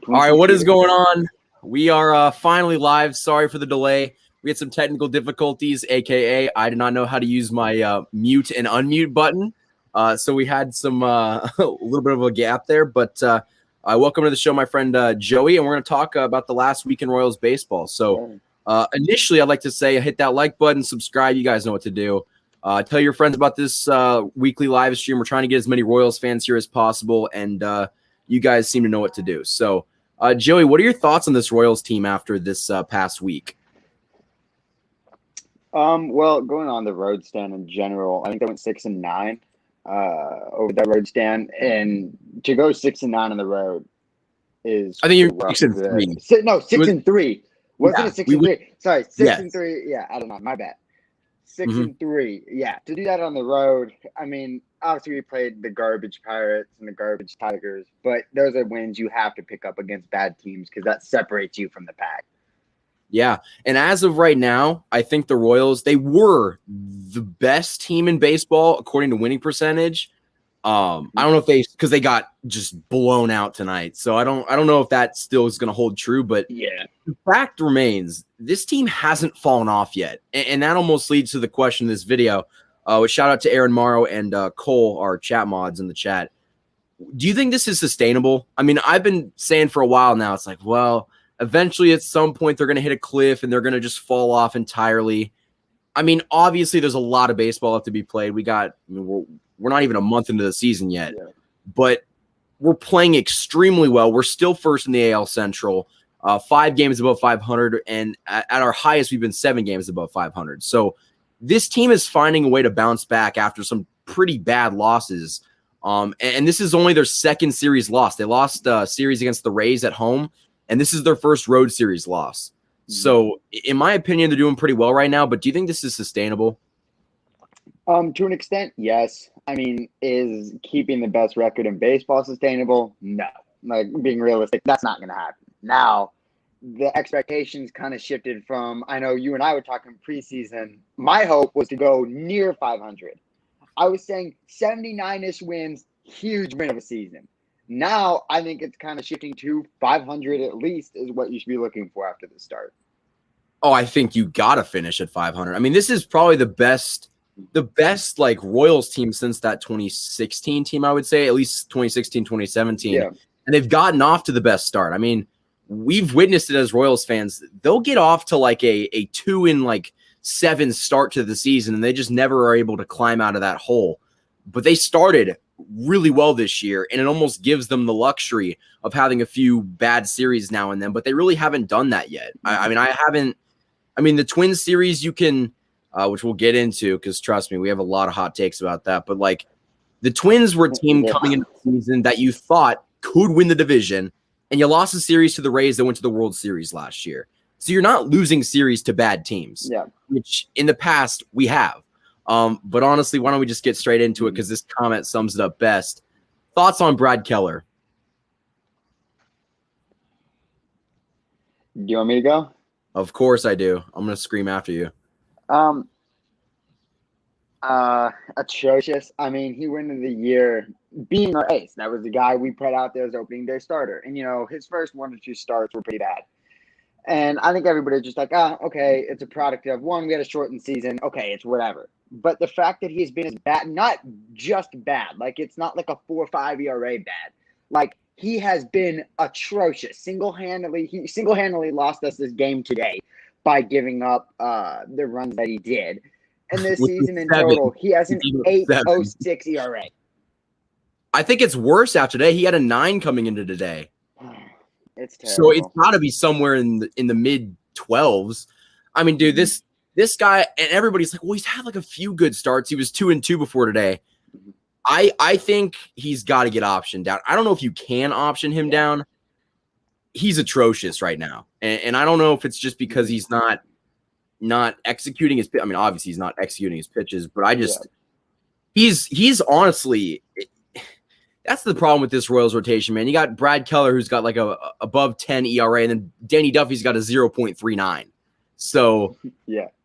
All right, what is going on? We are finally live. Sorry for the delay. We had some technical difficulties, aka I did not know how to use my mute and unmute button. So we had some a little bit of a gap there. But welcome to the show, my friend Joey, and we're going to talk about the last week in Royals baseball. So initially, I'd like to say hit that like button, subscribe. You guys know what to do. Tell your friends about this weekly live stream. We're trying to get as many Royals fans here as possible, and you guys seem to know what to do. So, Joey, what are your thoughts on this Royals team after this past week? Well, going on the road stand in general, I think they went 6-9 over that road stand, and to go 6-9 on the road is I think you're 6-3. No, 6-3. Wasn't it 6-3? Sorry, 6-3. Yeah, I don't know. My bad. 6-3. Yeah, to do that on the road, I mean, obviously we played the garbage Pirates and the garbage Tigers, but those are wins you have to pick up against bad teams because that separates you from the pack. Yeah, and as of right now, I think the Royals, they were the best team in baseball according to winning percentage. I don't know if because they got just blown out tonight, so I don't know if that still is going to hold true. But yeah, the fact remains, this team hasn't fallen off yet, and that almost leads to the question in this video. With shout out to Aaron Morrow and Cole, our chat mods in the chat. Do you think this is sustainable? I mean, I've been saying for a while now, it's like, well, eventually at some point they're going to hit a cliff and they're going to just fall off entirely. I mean, obviously there's a lot of baseball left to be played. We're not even a month into the season yet, but we're playing extremely well. We're still first in the AL Central, 5 games above 500, and at our highest, we've been 7 games above 500. So this team is finding a way to bounce back after some pretty bad losses. And this is only their second series loss. They lost a series against the Rays at home, and this is their first road series loss. So in my opinion, they're doing pretty well right now, but do you think this is sustainable? To an extent, yes. I mean, is keeping the best record in baseball sustainable? No. Like, being realistic, that's not going to happen. Now, the expectations kind of shifted from, I know you and I were talking preseason. My hope was to go near 500. I was saying 79-ish wins, huge win of a season. Now, I think it's kind of shifting to 500 at least is what you should be looking for after the start. Oh, I think you got to finish at 500. I mean, this is probably the best like Royals team since that 2016 team, I would say, at least 2016, 2017. Yeah. And they've gotten off to the best start. I mean, we've witnessed it as Royals fans. They'll get off to like a 2-7 start to the season, and they just never are able to climb out of that hole. But they started really well this year, and it almost gives them the luxury of having a few bad series now and then, but they really haven't done that yet. I mean, the Twins series you can which we'll get into because trust me, we have a lot of hot takes about that. But like the Twins were a team coming into the season that you thought could win the division, and you lost a series to the Rays that went to the World Series last year. So you're not losing series to bad teams, which in the past we have. But honestly, why don't we just get straight into it because this comment sums it up best. Thoughts on Brad Keller? Do you want me to go? Of course I do. I'm going to scream after you. Atrocious. I mean, he went into the year being our ace. That was the guy we put out there as opening day starter. And, his first 1 or 2 starts were pretty bad. And I think everybody's just like, okay, it's a product of, one, we had a shortened season. Okay, it's whatever. But the fact that he's been as bad, not just bad, like it's not like a 4.5 ERA bad. Like he has been atrocious. He single-handedly lost us this game today by giving up the runs that he did. And this season in total, he has an 8.06 ERA. I think it's worse after today. He had a 9 coming into today. It's terrible. So it's got to be somewhere in the mid 12s. I mean, dude, this guy, and everybody's like, well, he's had like a few good starts. He was 2-2 before today. I think he's got to get optioned down. I don't know if you can option him down. He's atrocious right now. And I don't know if it's just because he's not executing his – I mean, obviously he's not executing his pitches, but I just he's honestly – that's the problem with this Royals rotation, man. You got Brad Keller, who's got like a above 10 ERA, and then Danny Duffy's got a 0.39. So,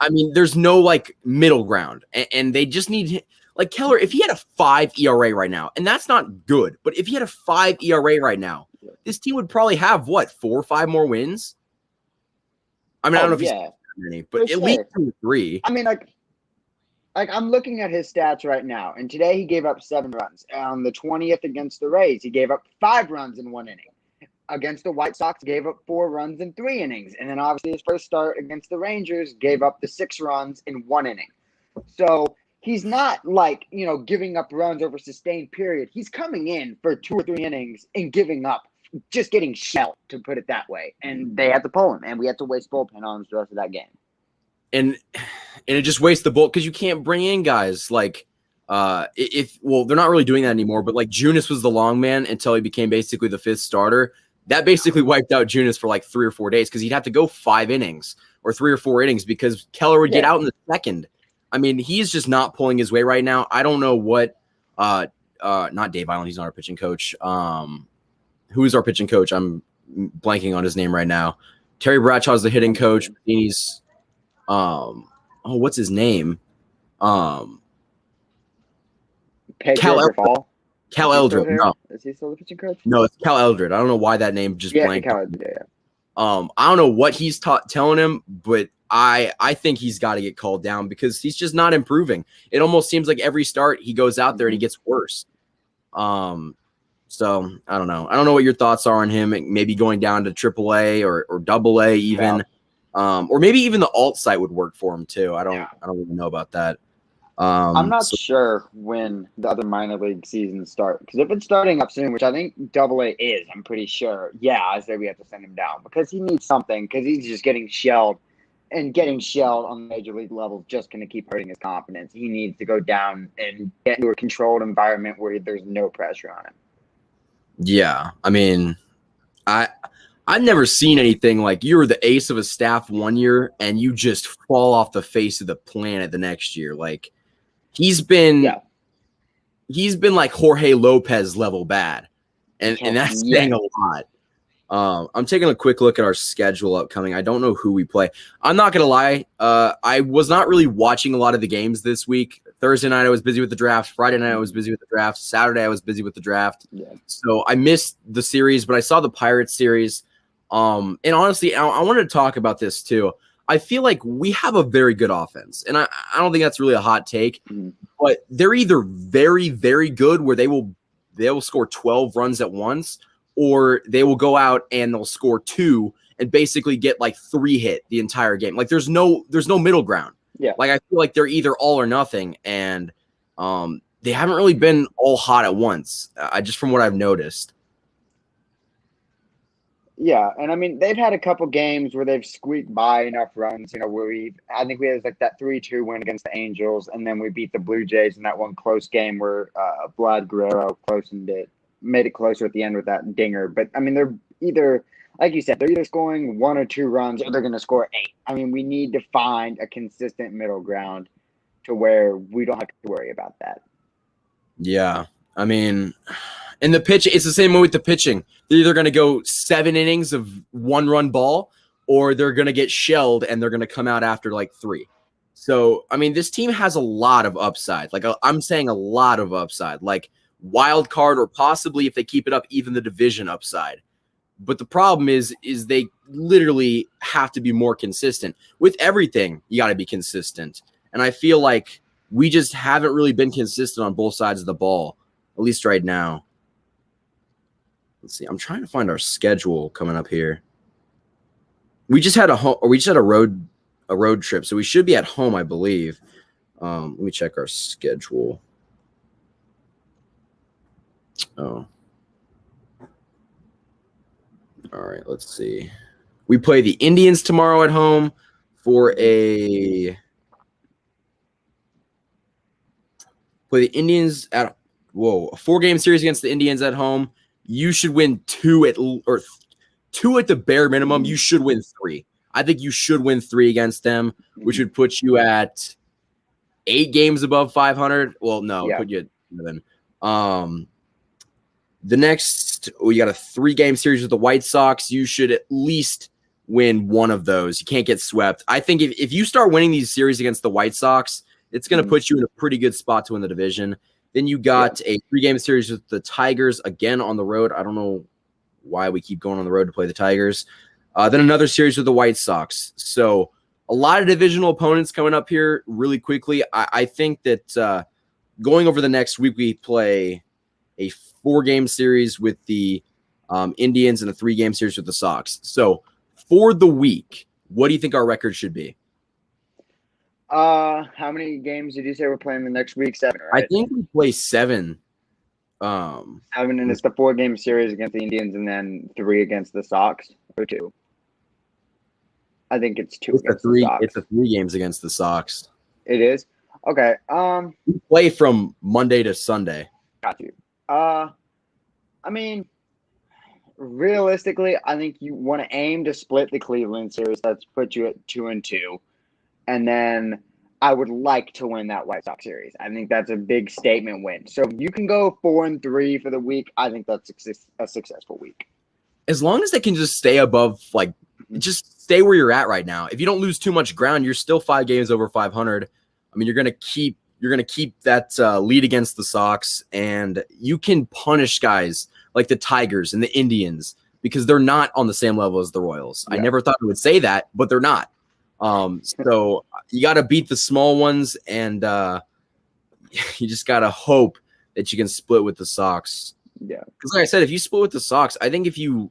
I mean, there's no like middle ground, and they just need like Keller. If he had a 5 ERA right now, and that's not good, but if he had a 5 ERA right now, this team would probably have what 4 or 5 more wins. I mean, I don't know if he's many, but at least 2 or 3. I mean, like I'm looking at his stats right now, and today he gave up 7 runs. On the 20th against the Rays, he gave up 5 runs in 1 inning. Against the White Sox, gave up 4 runs in 3 innings. And then obviously his first start against the Rangers gave up the 6 runs in 1 inning. So he's not like, giving up runs over sustained period. He's coming in for 2 or 3 innings and giving up, just getting shelled, to put it that way. And they had to pull him, and we had to waste bullpen arms the rest of that game. And it just wastes the bulk because you can't bring in guys like they're not really doing that anymore, but like Junis was the long man until he became basically the 5th starter. That basically wiped out Junis for like 3 or 4 days because he'd have to go 5 innings or 3 or 4 innings because Keller would get out in the second. I mean, he's just not pulling his weight right now. I don't know what not Dave Island, he's not our pitching coach. Who's our pitching coach? I'm blanking on his name right now. Terry Bradshaw's the hitting coach. He's what's his name? Cal Eldred. No. Is he still the pitching coach? No, it's Cal Eldred. I don't know why that name just blanked. Cal Eldred, yeah. I don't know what he's telling him, but I think he's got to get called down because he's just not improving. It almost seems like every start he goes out there and he gets worse. So I don't know. I don't know what your thoughts are on him. Maybe going down to AAA or AA even, or maybe even the alt site would work for him too. I don't really know about that. I'm not sure when the other minor league seasons start because if it's starting up soon, which I think AA is, I'm pretty sure. Yeah, I say we have to send him down because he needs something because he's just getting shelled. And getting shelled on the major league level is just going to keep hurting his confidence. He needs to go down and get into a controlled environment where there's no pressure on him. Yeah, I mean, I've never seen anything like you're the ace of a staff one year and you just fall off the face of the planet the next year. Like he's been like Jorge Lopez level bad, and that's saying a lot. I'm taking a quick look at our schedule upcoming. I don't know who we play. I'm not going to lie. I was not really watching a lot of the games this week. Thursday night, I was busy with the draft. Friday night, I was busy with the draft. Saturday, I was busy with the draft. Yeah. So I missed the series, but I saw the Pirates series. And honestly, I wanted to talk about this too. I feel like we have a very good offense. And I don't think that's really a hot take. But they're either very, very good where they will score 12 runs at once, or they will go out and they'll score 2 and basically get like 3 hit the entire game. Like there's no middle ground. Yeah. Like I feel like they're either all or nothing, and they haven't really been all hot at once. Just from what I've noticed. Yeah, and I mean they've had a couple games where they've squeaked by enough runs. Where I think we had like that 3-2 win against the Angels, and then we beat the Blue Jays in that one close game where Vlad Guerrero made it closer at the end with that dinger. But I mean, they're either, like you said, they're either scoring 1 or 2 runs or they're going to score 8. I mean, we need to find a consistent middle ground to where we don't have to worry about that. Yeah. I mean, in the pitch, it's the same way with the pitching. They're either going to go 7 innings of 1-run ball or they're going to get shelled and they're going to come out after like 3. So, I mean, this team has a lot of upside. Like I'm saying a lot of upside. Like, wild card or possibly if they keep it up, even the division upside. But the problem is they literally have to be more consistent. With everything, you got to be consistent. And I feel like we just haven't really been consistent on both sides of the ball, at least right now. Let's see. I'm trying to find our schedule coming up here. We just had a road trip, so we should be at home, I believe. Let me check our schedule. Oh. All right, let's see. We play the Indians tomorrow at home for a 4-game series against the Indians at home. You should win 2 at the bare minimum. You should win 3. I think you should win 3 against them, which would put you at 8 games above 500. Well, no, put you at 7. The next, you got a 3-game series with the White Sox. You should at least win 1 of those. You can't get swept. I think if you start winning these series against the White Sox, it's going to put you in a pretty good spot to win the division. Then you got a 3-game series with the Tigers again on the road. I don't know why we keep going on the road to play the Tigers. Then another series with the White Sox. So a lot of divisional opponents coming up here really quickly. I think that going over the next week, we play a 4-game series with the Indians and a 3-game series with the Sox. So for the week, what do you think our record should be? How many games did you say we're playing the next week? 7, right? I think we play 7. 7, and it's the 4-game series against the Indians, and then 3 against the Sox, or 2. I think it's 2 against the Sox. It's a 3 games against the Sox. It is? Okay. We play from Monday to Sunday. Got you. I mean, realistically, I think you want to aim to split the Cleveland series. That's put you at 2-2. And then I would like to win that White Sox series. I think that's a big statement win. So if you can go 4-3 for the week, I think that's a successful week. As long as they can just stay above, like, just stay where you're at right now. If you don't lose too much ground, you're still 5 games over 500. I mean, you're gonna keep that lead against the Sox, and you can punish guys like the Tigers and the Indians because they're not on the same level as the Royals. Yeah. I never thought I would say that, but they're not. So you got to beat the small ones, and you just got to hope that you can split with the Sox. Yeah, because like I said, if you split with the Sox, I think if you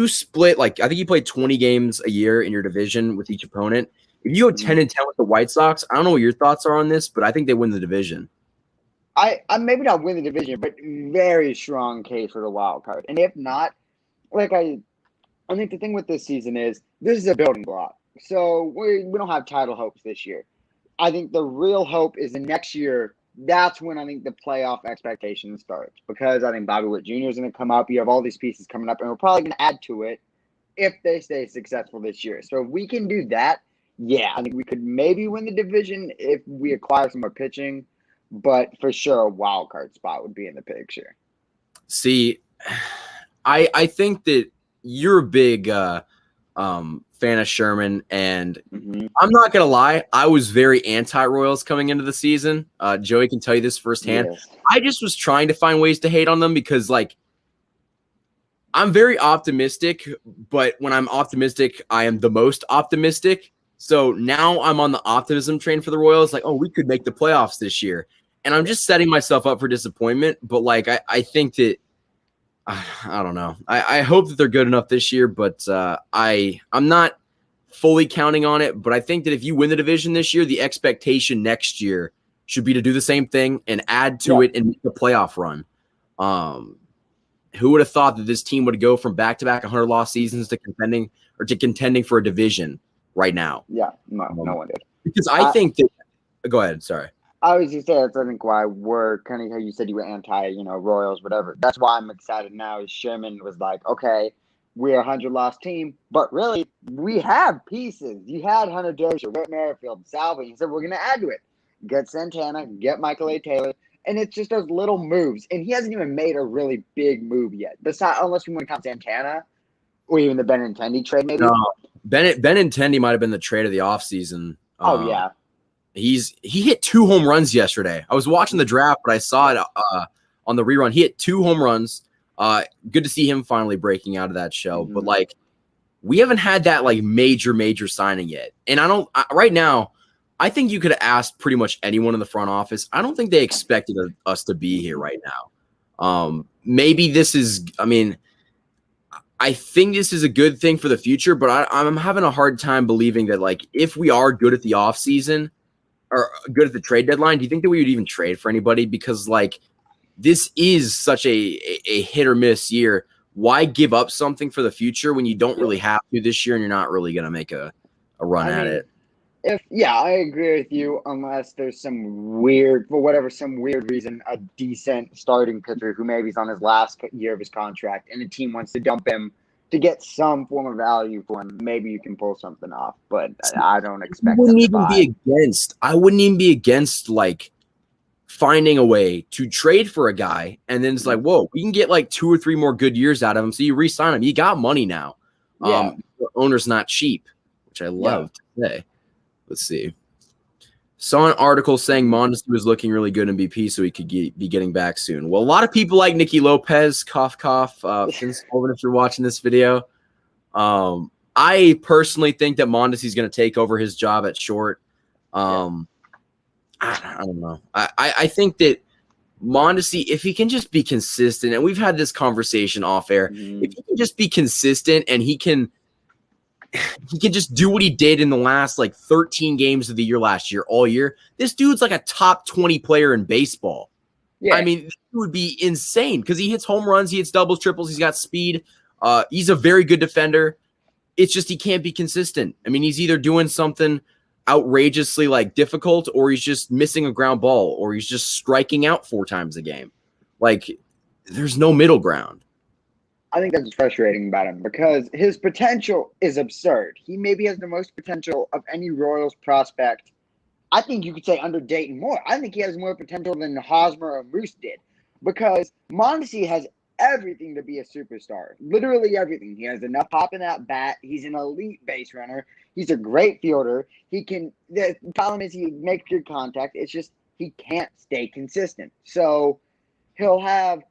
split, like, I think you play 20 games a year in your division with each opponent. If you go 10-10 with the White Sox, I don't know what your thoughts are on this, but I think they win the division. I maybe not win the division, but very strong case for the wild card. And if not, like I think the thing with this season is this is a building block. So we don't have title hopes this year. I think the real hope is the next year. That's when I think the playoff expectation starts, because I think Bobby Witt Jr. is going to come up. You have all these pieces coming up, and we're probably going to add to it if they stay successful this year. So if we can do that, yeah, I think we could maybe win the division if we acquire some more pitching. But for sure, a wild card spot would be in the picture. See, I think that you're a big fan of Sherman, and I'm not gonna lie, I was very anti-Royals coming into the season. Joey can tell you this firsthand. Yes. I just was trying to find ways to hate on them because, like, I'm very optimistic, but when I'm optimistic, I am the most optimistic. So now I'm on the optimism train for the Royals, like, oh, we could make the playoffs this year. And I'm just setting myself up for disappointment. But, like, I think that I don't know. I hope that they're good enough this year, but I'm not fully counting on it. But I think that if you win the division this year, the expectation next year should be to do the same thing and add to it and make the playoff run. Who would have thought that this team would go from back-to-back 100-loss seasons to contending for a division right now? Yeah, no one did. Because I think that – go ahead, sorry. I was just saying, that's I think why we're kind of how you said you were anti, Royals, whatever. That's why I'm excited now. Is Sherman was like, okay, we're a 100-loss team, but really we have pieces. You had Hunter Dozier, Whit Merrifield, Salvador. He said we're going to add to it. Get Santana, get Michael A. Taylor, and it's just those little moves. And he hasn't even made a really big move yet. Besides, unless you want to count Santana or even the Benintendi trade, maybe. No, Benintendi might have been the trade of the offseason. Oh yeah. He hit 2 home runs yesterday. I was watching the draft, but I saw it on the rerun. He hit 2 home runs. Good to see him finally breaking out of that shell. But, like, we haven't had that, like, major signing yet. And right now, I think you could have asked pretty much anyone in the front office. I don't think they expected us to be here right now. Maybe this is, I think this is a good thing for the future, but I'm having a hard time believing that, like, if we are good at the offseason, or good at the trade deadline, do you think that we would even trade for anybody? Because, like, this is such a hit or miss year. Why give up something for the future when you don't really have to this year and you're not really going to make a run at it? I agree with you, unless there's some weird reason, a decent starting pitcher who maybe is on his last year of his contract and the team wants to dump him to get some form of value for him. Maybe you can pull something off, but I don't expect. I wouldn't even be against like finding a way to trade for a guy, and then it's like, whoa, we can get like 2 or 3 more good years out of him. So you re-sign him. You got money now. The owner's not cheap, which I love to say. Let's see. Saw an article saying Mondesi was looking really good in BP, so he could be getting back soon. Well, a lot of people like Nicky Lopez, cough, cough. Finn Sullivan, if you're watching this video. I personally think that Mondesi is going to take over his job at short. I don't know. I think that Mondesi, if he can just be consistent, and we've had this conversation off air, if he can just be consistent and he can just do what he did in the last like 13 games of the year last year, all year, this dude's like a top 20 player in baseball. Yeah. I mean, it would be insane because he hits home runs, he hits doubles, triples, he's got speed. He's a very good defender. It's just he can't be consistent. I mean, he's either doing something outrageously like difficult, or he's just missing a ground ball, or he's just striking out 4 times a game. Like, there's no middle ground. I think that's frustrating about him because his potential is absurd. He maybe has the most potential of any Royals prospect. I think you could say under Dayton Moore. I think he has more potential than Hosmer or Moose did because Mondesi has everything to be a superstar. Literally everything. He has enough pop in that bat. He's an elite base runner. He's a great fielder. The problem is he makes good contact. It's just he can't stay consistent. So he'll have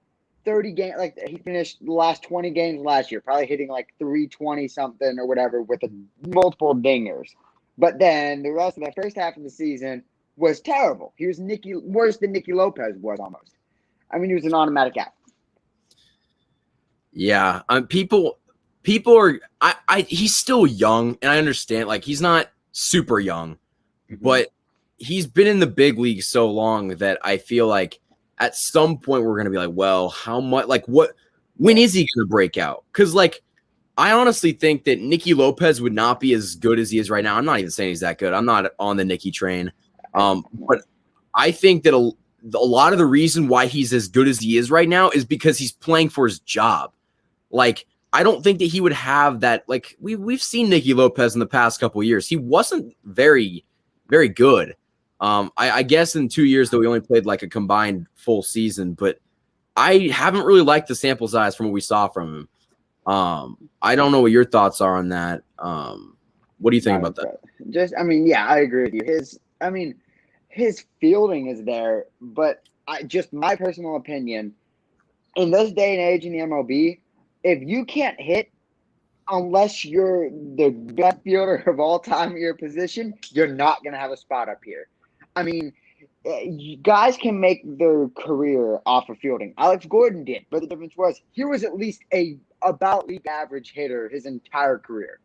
30 games, like he finished the last 20 games last year, probably hitting like 320 something or whatever with multiple dingers. But then the rest of the first half of the season was terrible. He was worse than Nicky Lopez was almost. I mean, he was an automatic out. Yeah, people are. He's still young, and I understand. Like, he's not super young, but he's been in the big league so long that I feel like at some point we're gonna be like, well, how much? Like, when is he gonna break out? Because like, I honestly think that Nicky Lopez would not be as good as he is right now. I'm not even saying he's that good. I'm not on the Nicky train, but I think that a lot of the reason why he's as good as he is right now is because he's playing for his job. Like, I don't think that he would have that. Like, we've seen Nicky Lopez in the past couple of years. He wasn't very, very good. I guess in 2 years, though, we only played like a combined full season, but I haven't really liked the sample size from what we saw from him. I don't know what your thoughts are on that. What do you think about that? I agree with you. His fielding is there, but my personal opinion, in this day and age in the MLB, if you can't hit unless you're the best fielder of all time at your position, you're not going to have a spot up here. I mean, guys can make their career off of fielding. Alex Gordon did, but the difference was he was at least about league average hitter his entire career.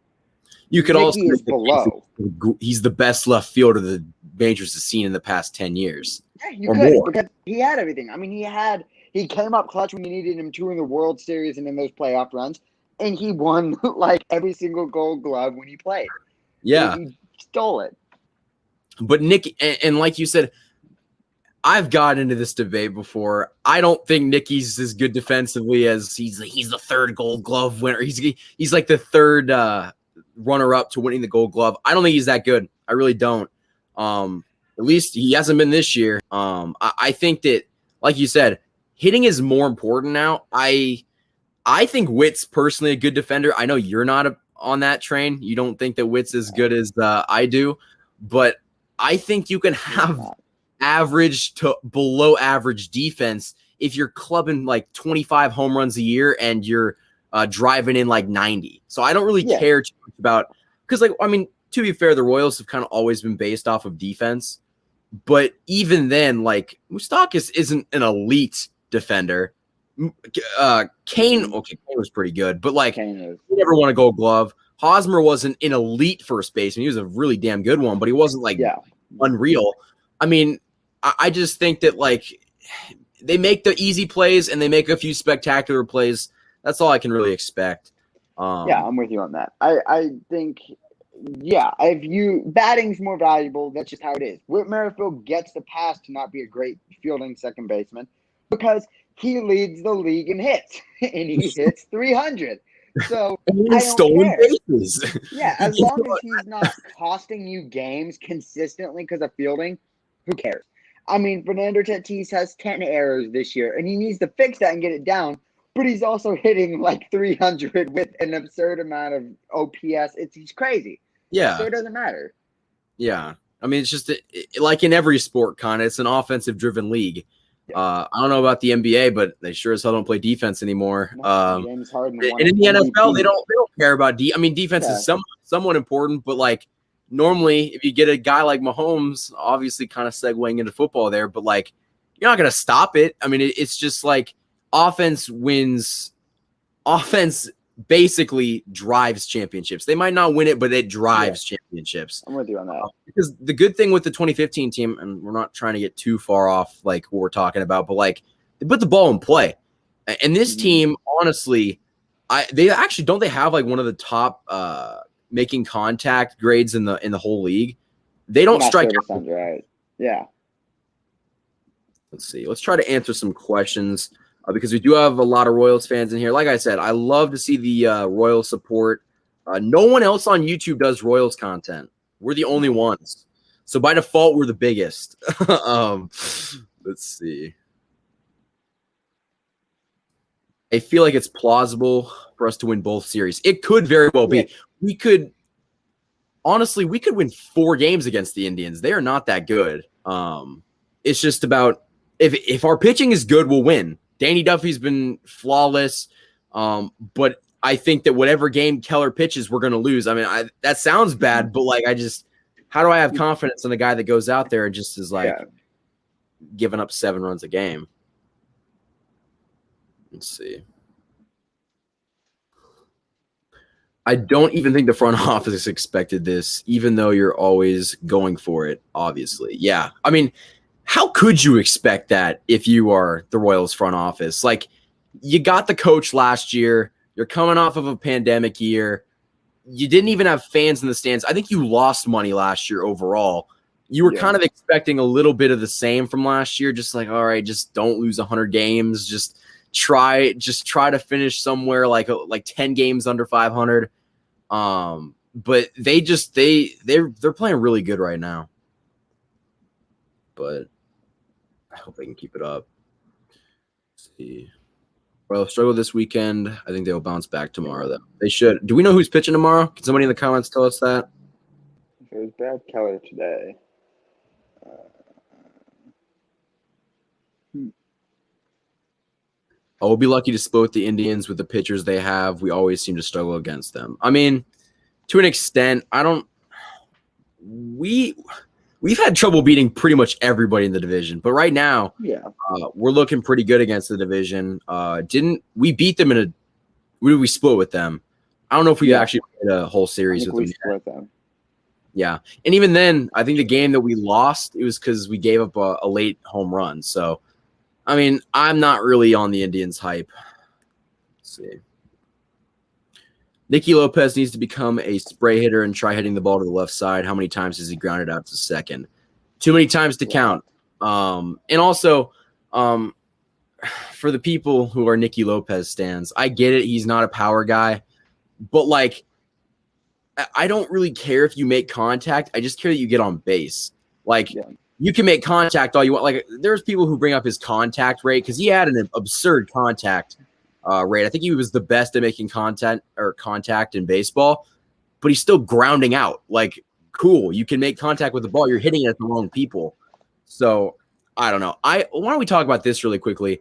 You could also is below. He's the best left fielder the majors has seen in the past 10 years. Yeah, you could because he had everything. I mean, he came up clutch when you needed him to in the World Series and in those playoff runs, and he won like every single Gold Glove when he played. Yeah, he stole it. But Nick, and like you said, I've got into this debate before. I don't think Nicky's as good defensively as he's the third Gold Glove winner. He's like the third runner-up to winning the Gold Glove. I don't think he's that good. I really don't. At least he hasn't been this year. I think that, like you said, hitting is more important now. I think Witt's personally a good defender. I know you're not on that train. You don't think that Witt's as good as I do, but I think you can have average to below average defense if you're clubbing like 25 home runs a year and you're driving in like 90. So I don't really care too much about, because like, I mean, to be fair, the Royals have kind of always been based off of defense, but even then, like, Moustakas isn't an elite defender. Kane was pretty good, but like, he never won a Gold Glove. Hosmer wasn't an elite first baseman. He was a really damn good one, but he wasn't like unreal. I mean, I just think that like they make the easy plays and they make a few spectacular plays. That's all I can really expect. I'm with you on that. I think, if batting's more valuable, that's just how it is. Whit Merrifield gets the pass to not be a great fielding second baseman because he leads the league in hits and he hits 300. So he's stolen bases. Yeah, as long as he's not costing you games consistently because of fielding, who cares? I mean, Fernando Tatis has 10 errors this year, and he needs to fix that and get it down. But he's also hitting like 300 with an absurd amount of OPS. He's crazy. Yeah. So it doesn't matter. Yeah. I mean, it's just like in every sport, it's an offensive-driven league. I don't know about the NBA, but they sure as hell don't play defense anymore. James Harden and in the NFL, they don't care about I mean, defense is somewhat important, but like normally, if you get a guy like Mahomes, obviously kind of segueing into football there, but like you're not going to stop it. I mean, it's just like offense wins. Offense basically drives championships. They might not win it, but it drives championships. I'm with you on that. Because the good thing with the 2015 team, and we're not trying to get too far off like what we're talking about, but like they put the ball in play. And this team, honestly, they actually don't they have like one of the top making contact grades in the whole league. They don't strike out. Right. Yeah. Let's see. Let's try to answer some questions. Because we do have a lot of Royals fans in here. Like I said, I love to see the Royals support. No one else on YouTube does Royals content. We're the only ones. So by default, we're the biggest. Let's see. I feel like it's plausible for us to win both series. It could very well be. We could win 4 games against the Indians. They are not that good. It's just about if our pitching is good, we'll win. Danny Duffy's been flawless, but I think that whatever game Keller pitches, we're going to lose. I mean, that sounds bad, but like how do I have confidence in a guy that goes out there and just is like giving up 7 runs a game? Let's see. I don't even think the front office expected this, even though you're always going for it, obviously. Yeah, I mean, how could you expect that if you are the Royals front office? Like, you got the coach last year. You're coming off of a pandemic year. You didn't even have fans in the stands. I think you lost money last year overall. You were kind of expecting a little bit of the same from last year. Just like, all right, just don't lose 100 games. Just try to finish somewhere like 10 games under 500. But they're playing really good right now. But I hope they can keep it up. Let's see. Well, struggle this weekend. I think they'll bounce back tomorrow, though. They should. Do we know who's pitching tomorrow? Can somebody in the comments tell us that? It was Brad Keller today. We'll be lucky to split the Indians with the pitchers they have. We always seem to struggle against them. I mean, to an extent, We've had trouble beating pretty much everybody in the division, but right now, we're looking pretty good against the division. Didn't we beat them we split with them? I don't know if we actually played a whole series with them. Split them. Yeah, and even then, I think the game that we lost, it was because we gave up a late home run. So, I mean, I'm not really on the Indians hype. Let's see. Nicky Lopez needs to become a spray hitter and try hitting the ball to the left side. How many times has he grounded out to second? Too many times to count. And also, for the people who are Nicky Lopez stans, I get it. He's not a power guy. But, like, I don't really care if you make contact. I just care that you get on base. Like, you can make contact all you want. Like, there's people who bring up his contact rate because he had an absurd contact rate. I think he was the best at making contact in baseball, but he's still grounding out. Like, cool, you can make contact with the ball. You're hitting it at the wrong people. So, I don't know. Why don't we talk about this really quickly?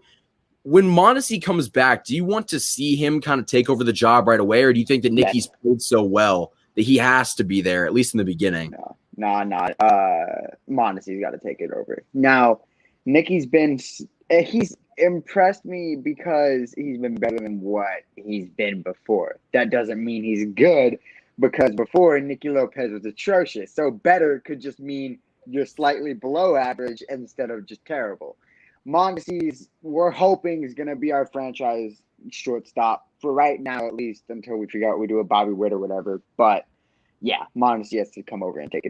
When Mondesi comes back, do you want to see him kind of take over the job right away, or do you think that Nicky's played so well that he has to be there, at least in the beginning? No. Mondesi's got to take it over. Now, Nicky's he's impressed me because he's been better than what he's been before. That doesn't mean he's good, because before Nicky Lopez was atrocious. So better could just mean you're slightly below average instead of just terrible. Mondesi's, we're hoping, is going to be our franchise shortstop for right now, at least until we figure out we do a Bobby Witt or whatever. But yeah, Mondesi has to come over and take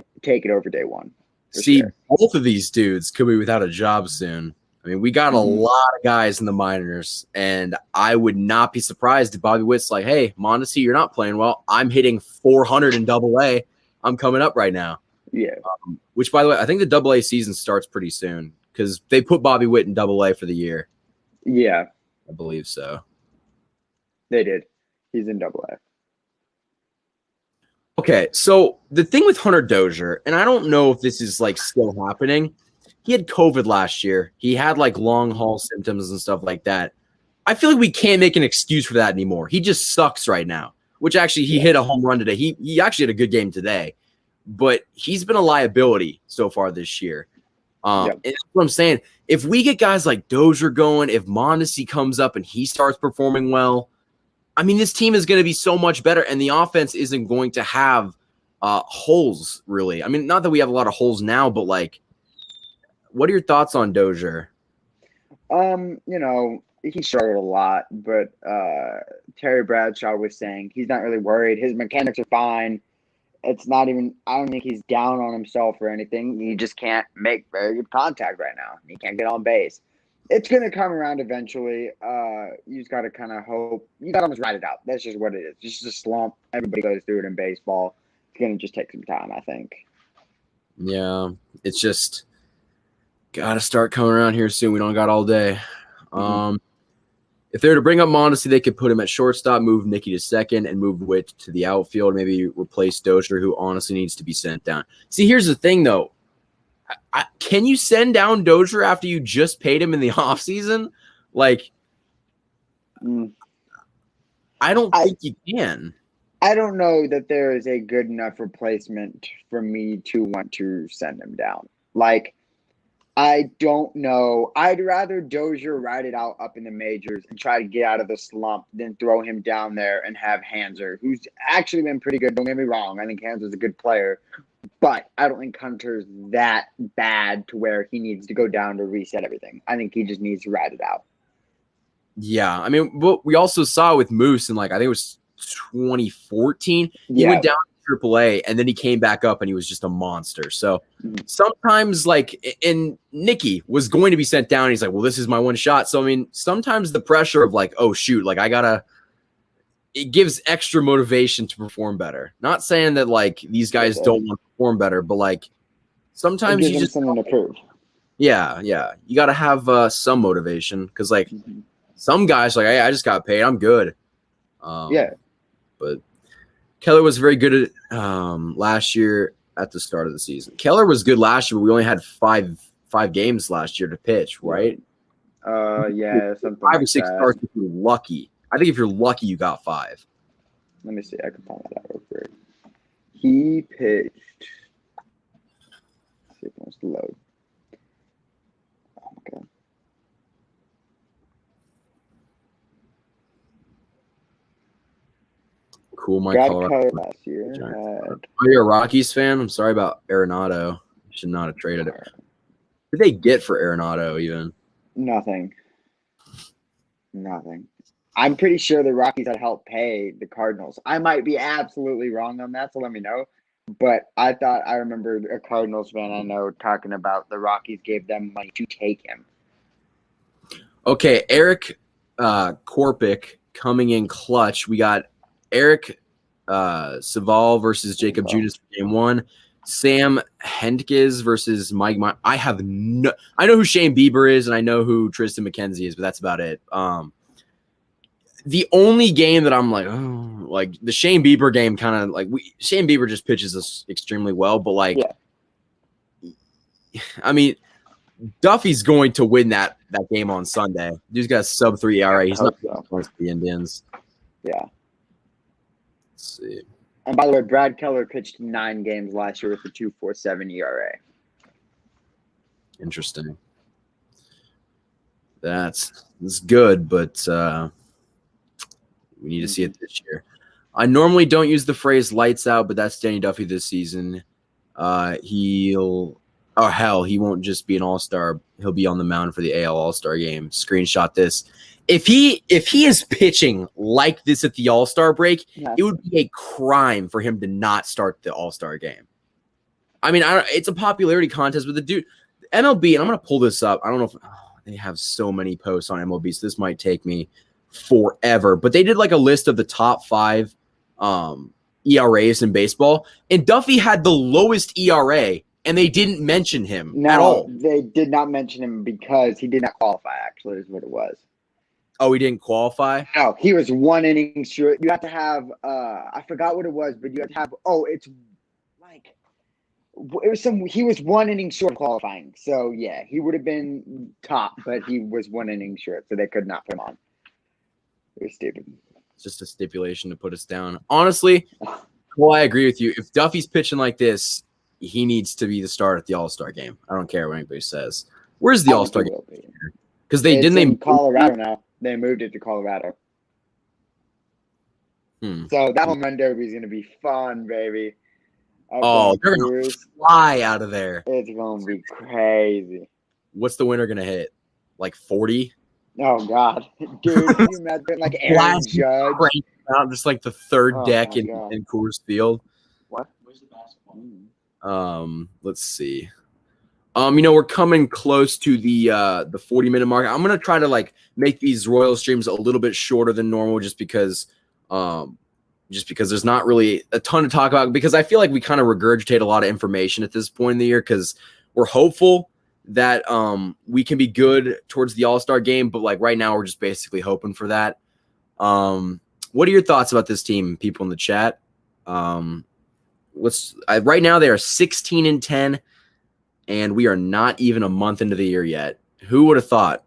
it over day one. See, both of these dudes could be without a job soon. I mean, we got a lot of guys in the minors, and I would not be surprised if Bobby Witt's like, hey, Mondesi, you're not playing well. I'm hitting 400 in Double-A. I'm coming up right now. Yeah. Which, by the way, I think the Double-A season starts pretty soon because they put Bobby Witt in Double-A for the year. Yeah. I believe so. They did. He's in Double-A. Okay, so the thing with Hunter Dozier, and I don't know if this is like still happening. He had COVID last year. He had like long haul symptoms and stuff like that. I feel like we can't make an excuse for that anymore. He just sucks right now. Which actually, he hit a home run today. He actually had a good game today, but he's been a liability so far this year. And that's what I'm saying. If we get guys like Dozier going, if Mondesi comes up and he starts performing well, I mean, this team is going to be so much better, and the offense isn't going to have holes, really. I mean, not that we have a lot of holes now, but, like, what are your thoughts on Dozier? He struggled a lot, but Terry Bradshaw was saying he's not really worried. His mechanics are fine. It's not even – I don't think he's down on himself or anything. He just can't make very good contact right now. He can't get on base. It's going to come around eventually. You just got to kind of hope. You got to almost ride it out. That's just what it is. It's just a slump. Everybody goes through it in baseball. It's going to just take some time, I think. Yeah, it's just got to start coming around here soon. We don't got all day. If they were to bring up Mondesi, they could put him at shortstop, move Nicky to second, and move Witt to the outfield. Maybe replace Dozier, who honestly needs to be sent down. See, here's the thing, though. Can you send down Dozier after you just paid him in the offseason? Like, I don't think you can. I don't know that there is a good enough replacement for me to want to send him down. Like, I don't know. I'd rather Dozier ride it out up in the majors and try to get out of the slump than throw him down there and have Hanser, who's actually been pretty good. Don't get me wrong. I think Hanser's a good player. But I don't think Hunter's that bad to where he needs to go down to reset everything. I think he just needs to ride it out. Yeah. I mean, what we also saw with Moose in, like, I think it was 2014. He went down to AAA, and then he came back up, and he was just a monster. So sometimes, like, and Nicky was going to be sent down. And he's like, well, this is my one shot. So, I mean, sometimes the pressure of, like, oh, shoot, like, it gives extra motivation to perform better. Not saying that, like, these guys don't want to perform better, but, like, sometimes you just something to prove. Yeah. You got to have some motivation because, like, some guys like, hey, I just got paid, I'm good. But Keller was very good at last year at the start of the season. Keller was good last year, but we only had five games last year to pitch, right? Something 5 or 6 starts if you're lucky. I think if you're lucky, you got 5. Let me see. I can find that out real quick. He pitched. Let's see if it wants to load. Oh my god. Cool, Mike. Colorado last year. Oh, you're a Rockies fan? I'm sorry about Arenado. You should not have traded it. What did they get for Arenado even? Nothing. I'm pretty sure the Rockies had helped pay the Cardinals. I might be absolutely wrong on that, so let me know. But I thought I remember a Cardinals fan I know talking about the Rockies gave them money to take him. Okay, Eric Korpic coming in clutch. We got Eric Saval versus Jacob Judas for game 1. Sam Hentges versus Mike. I know who Shane Bieber is, and I know who Tristan McKenzie is, but that's about it. The only game that I'm like, oh, like the Shane Bieber game, kind of like Shane Bieber just pitches us extremely well, but like, I mean, Duffy's going to win that game on Sunday. Dude's got a sub-3 ERA. He's not going to the Indians. Yeah. Let's see. And by the way, Brad Keller pitched 9 games last year with a 2.47 ERA. Interesting. That's good, but we need to see it this year. I normally don't use the phrase lights out, but that's Danny Duffy this season. He won't just be an all-star. He'll be on the mound for the AL All-Star game. Screenshot this. If he is pitching like this at the All-Star break, it would be a crime for him to not start the All-Star game. I mean, it's a popularity contest, but the dude, MLB, and I'm going to pull this up. I don't know if they have so many posts on MLB, so this might take me forever. But they did like a list of the top 5 ERAs in baseball, and Duffy had the lowest ERA, and they didn't mention him at all. They did not mention him because he did not qualify, actually, is what it was. Oh, he didn't qualify? No, he was 1 inning short. You have to have I forgot what it was, but you have to have he was 1 inning short of qualifying. So yeah, he would have been top, but he was 1 inning short, so they could not put him on. It was stupid. It's just a stipulation to put us down. Honestly, well, I agree with you. If Duffy's pitching like this, he needs to be the starter at the All-Star game. I don't care what anybody says. Where's the All-Star game? Because they in Colorado now. They moved it to Colorado. So that home run derby is going to be fun, baby. They're going to fly out of there. It's going to be crazy. What's the winner going to hit? Like 40? Oh, God. Dude, can you imagine like Aaron Judge? Out just like the third deck in Coors Field. What? Where's the basketball? Let's see. We're coming close to the 40-minute mark. I'm gonna try to like make these Royal streams a little bit shorter than normal, just because there's not really a ton to talk about. Because I feel like we kind of regurgitate a lot of information at this point in the year, because we're hopeful that we can be good towards the All-Star game, but like right now we're just basically hoping for that. What are your thoughts about this team, people in the chat? Right now they are 16-10. And we are not even a month into the year yet. Who would have thought?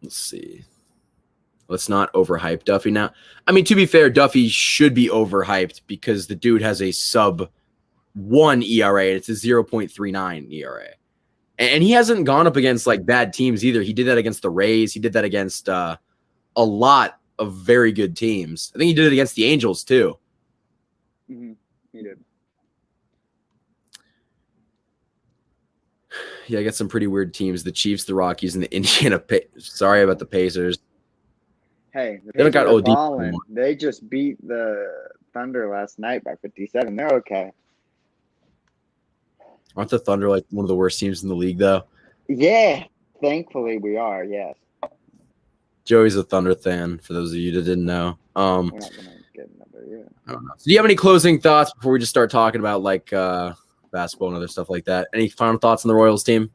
Let's see. Let's not overhype Duffy now. I mean, to be fair, Duffy should be overhyped because the dude has a sub-1 ERA. It's a 0.39 ERA. And he hasn't gone up against like bad teams either. He did that against the Rays. He did that against a lot of very good teams. I think he did it against the Angels too. Mm-hmm. He did. Yeah, I got some pretty weird teams: the Chiefs, the Rockies, and the Indiana. Sorry about the Pacers. Hey, they got OD. They just beat the Thunder last night by 57. They're okay. Aren't the Thunder like one of the worst teams in the league, though? Yeah, thankfully we are. Yes. Joey's a Thunder fan. For those of you that didn't know. We're not gonna get another, yeah. I don't know. So do you have any closing thoughts before we just start talking about like basketball and other stuff like that? Any final thoughts on the Royals team?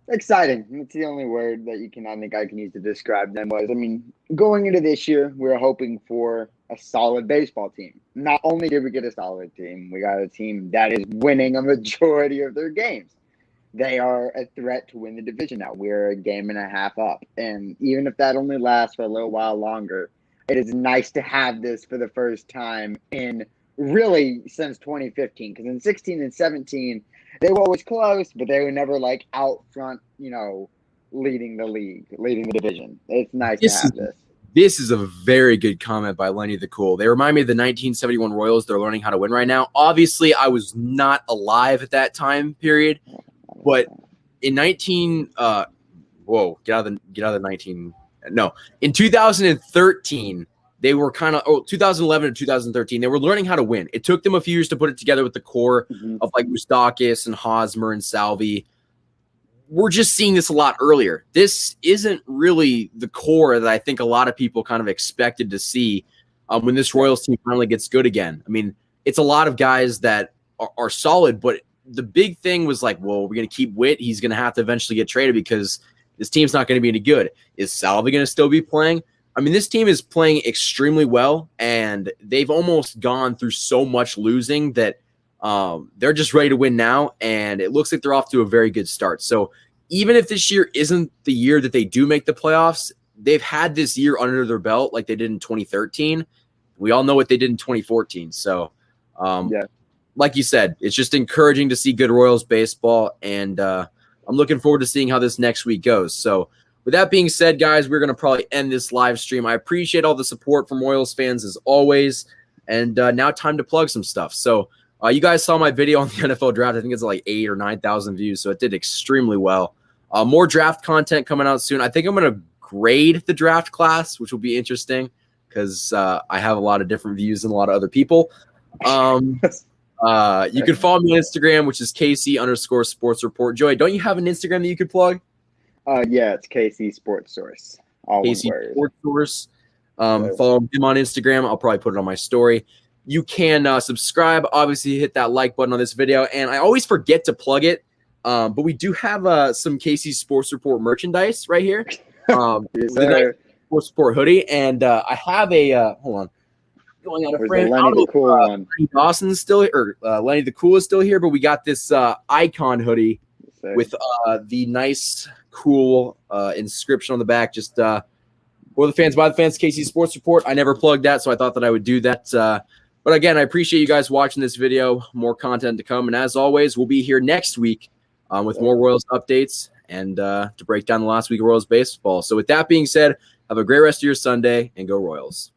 Exciting. It's the only word that I think I can use to describe them was. I mean, going into this year, we were hoping for a solid baseball team. Not only did we get a solid team, we got a team that is winning a majority of their games. They are a threat to win the division now. We're a game and a half up. And even if that only lasts for a little while longer, it is nice to have this for the first time in really since 2015. Because in 16 and 17, they were always close, but they were never like out front, leading the league, leading the division. It's nice to have this. This is a very good comment by Lenny the Cool. They remind me of the 1971 Royals. They're learning how to win right now. Obviously, I was not alive at that time period, but in in 2013, they were 2011 to 2013, they were learning how to win. It took them a few years to put it together with the core of like Moustakis and Hosmer and Salvi. We're just seeing this a lot earlier. This isn't really the core that I think a lot of people kind of expected to see when this Royals team finally gets good again. I mean, it's a lot of guys that are solid, but the big thing was like, well, we're going to keep Witt. He's going to have to eventually get traded because this team's not going to be any good. Is Salvi going to still be playing? I mean, this team is playing extremely well, and they've almost gone through so much losing that they're just ready to win now, and it looks like they're off to a very good start. So even if this year isn't the year that they do make the playoffs, they've had this year under their belt like they did in 2013. We all know what they did in 2014. So, like you said, it's just encouraging to see good Royals baseball, and I'm looking forward to seeing how this next week goes. So with that being said, guys, we're going to probably end this live stream. I appreciate all the support from Royals fans as always, and now time to plug some stuff. So you guys saw my video on the NFL draft. I think it's like 8,000 or 9,000 views, so it did extremely well. More draft content coming out soon. I think I'm going to grade the draft class, which will be interesting because I have a lot of different views than a lot of other people. You can follow me on Instagram, which is KC_sports report. Joey, don't you have an Instagram that you could plug? Yeah, it's KC Sports Source. All KC Sports Source. Follow him on Instagram. I'll probably put it on my story. You can subscribe. Obviously, hit that like button on this video. And I always forget to plug it. But we do have some KC Sports Report merchandise right here. Yes, The nice Sports Report hoodie, and I have a hold on, going out of frame. Lenny the Cool one. Lenny Dawson's still, or Lenny the Cool is still here, but we got this icon hoodie with the nice, cool inscription on the back. Just for the fans, by the fans, KC Sports Report. I never plugged that, so I thought that I would do that. But again, I appreciate you guys watching this video. More content to come, and as always, we'll be here next week with more Royals updates and to break down the last week of Royals baseball. So with that being said, have a great rest of your Sunday, and go Royals.